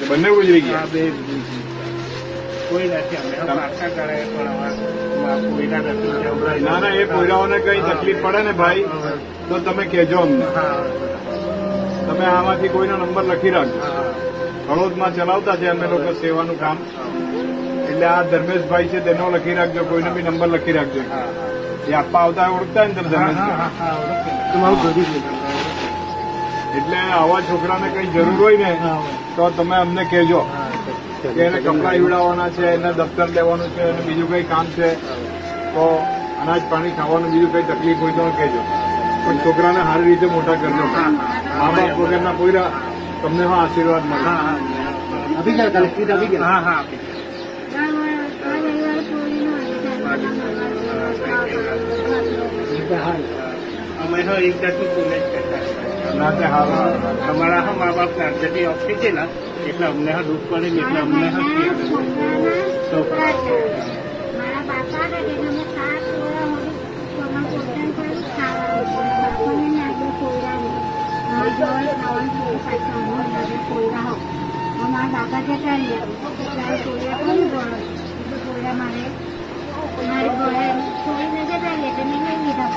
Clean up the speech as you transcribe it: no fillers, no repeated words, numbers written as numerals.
બંને ગુજરી ગયા? બે કોઈ નથી. અમે પાછા કરે પણ કોઈના નથી. ના ના, એ પોયરાઓને કઈ તકલીફ પડે ને ભાઈ તો તમે કહેજો અમને. તમે આમાંથી કોઈનો નંબર લખી રાખજો. હળોદમાં ચલાવતા છે અમે લોકો સેવાનું કામ, એટલે આ ધર્મેશભાઈ છે તેનો લખી રાખજો. કોઈનો બી નંબર લખી રાખજો. એ આપવા આવતા ઓળખતા ને તમે ધર્મેશભાઈ? એટલે આવા છોકરાને કઈ જરૂર હોય ને તો તમે અમને કહેજો કે એને કપડાં ઈવડાવવાના છે, એને દફતર લેવાનું છે, એને બીજું કઈ કામ છે, તો અનાજ પાણી ખાવાનું બીજું કઈ તકલીફ હોય તો કહેજો. પણ છોકરાને સારી રીતે મોટા કરજો. મા બાપ વગરના કોઈના તમને આશીર્વાદ મળે. અભી ગયા કલેક્ટર અભી ગયા. હા અમે તો એક જાતનું પુણ્ય જ કરતા. ના તે હાલ અમારા હા મા બાપ જતી ઓફિસ છે ને એટલે અમને હા દુઃખ પડે ને એટલે અમને હા છોકરા છે મારા બાપા હતા તેને અમે 7 વર્ષ પોતાનું ખાવાનું બાપાને આગળ કોયરા મારા બાપા જતા રહ્યા ત્યારે કોયરા કોણ ગયો કોયરા મારે મારી ગોળે છોડીને જતા રહ્યા એટલે મેં લઈ લીધા.